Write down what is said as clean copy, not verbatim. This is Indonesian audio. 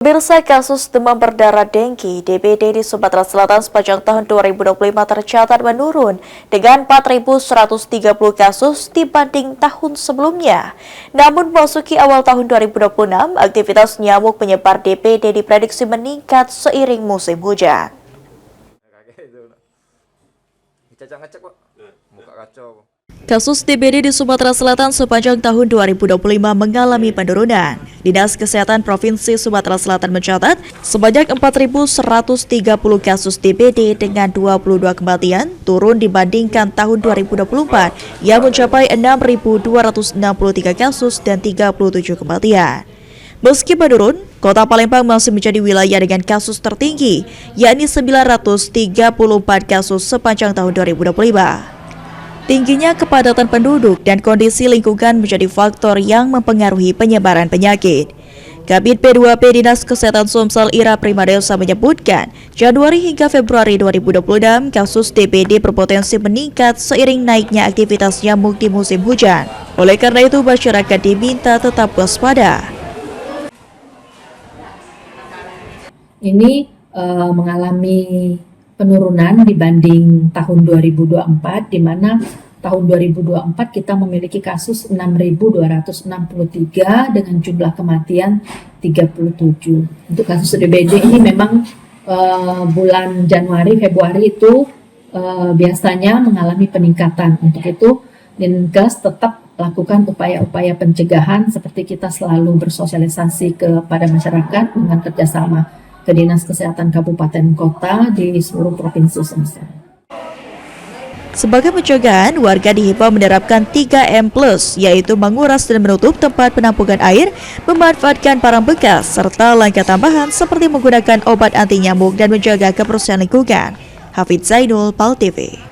Pemirsa, kasus demam berdarah dengki (DBD) di Sumatera Selatan sepanjang tahun 2025 tercatat menurun dengan 4.130 kasus dibanding tahun sebelumnya. Namun memasuki awal tahun 2026, aktivitas nyamuk penyebar DBD diprediksi meningkat seiring musim hujan. Kasus DBD di Sumatera Selatan sepanjang tahun 2025 mengalami penurunan. Dinas Kesehatan Provinsi Sumatera Selatan mencatat sebanyak 4.130 kasus DBD dengan 22 kematian, turun dibandingkan tahun 2024 yang mencapai 6.263 kasus dan 37 kematian. Meski menurun, Kota Palembang masih menjadi wilayah dengan kasus tertinggi, yakni 934 kasus sepanjang tahun 2025. Tingginya kepadatan penduduk dan kondisi lingkungan menjadi faktor yang mempengaruhi penyebaran penyakit. Kabid P2P Dinas Kesehatan Sumsel Ira Primadesa menyebutkan, Januari hingga Februari 2026 kasus DBD berpotensi meningkat seiring naiknya aktivitas nyamuk di musim hujan. Oleh karena itu, masyarakat diminta tetap waspada. Ini mengalami penurunan dibanding tahun 2024, di mana tahun 2024 kita memiliki kasus 6.263 dengan jumlah kematian 37. Untuk kasus DBD ini memang bulan Januari, Februari itu biasanya mengalami peningkatan. Untuk itu Dinkes tetap lakukan upaya-upaya pencegahan seperti kita selalu bersosialisasi kepada masyarakat dengan kerjasama ke Dinas Kesehatan Kabupaten Kota di seluruh provinsi Sumsel. Sebagai pencegahan, warga dihimbau menerapkan 3M+, yaitu menguras dan menutup tempat penampungan air, memanfaatkan barang bekas, serta langkah tambahan seperti menggunakan obat anti nyamuk dan menjaga kebersihan lingkungan. Hafidz Zainul, PAL TV.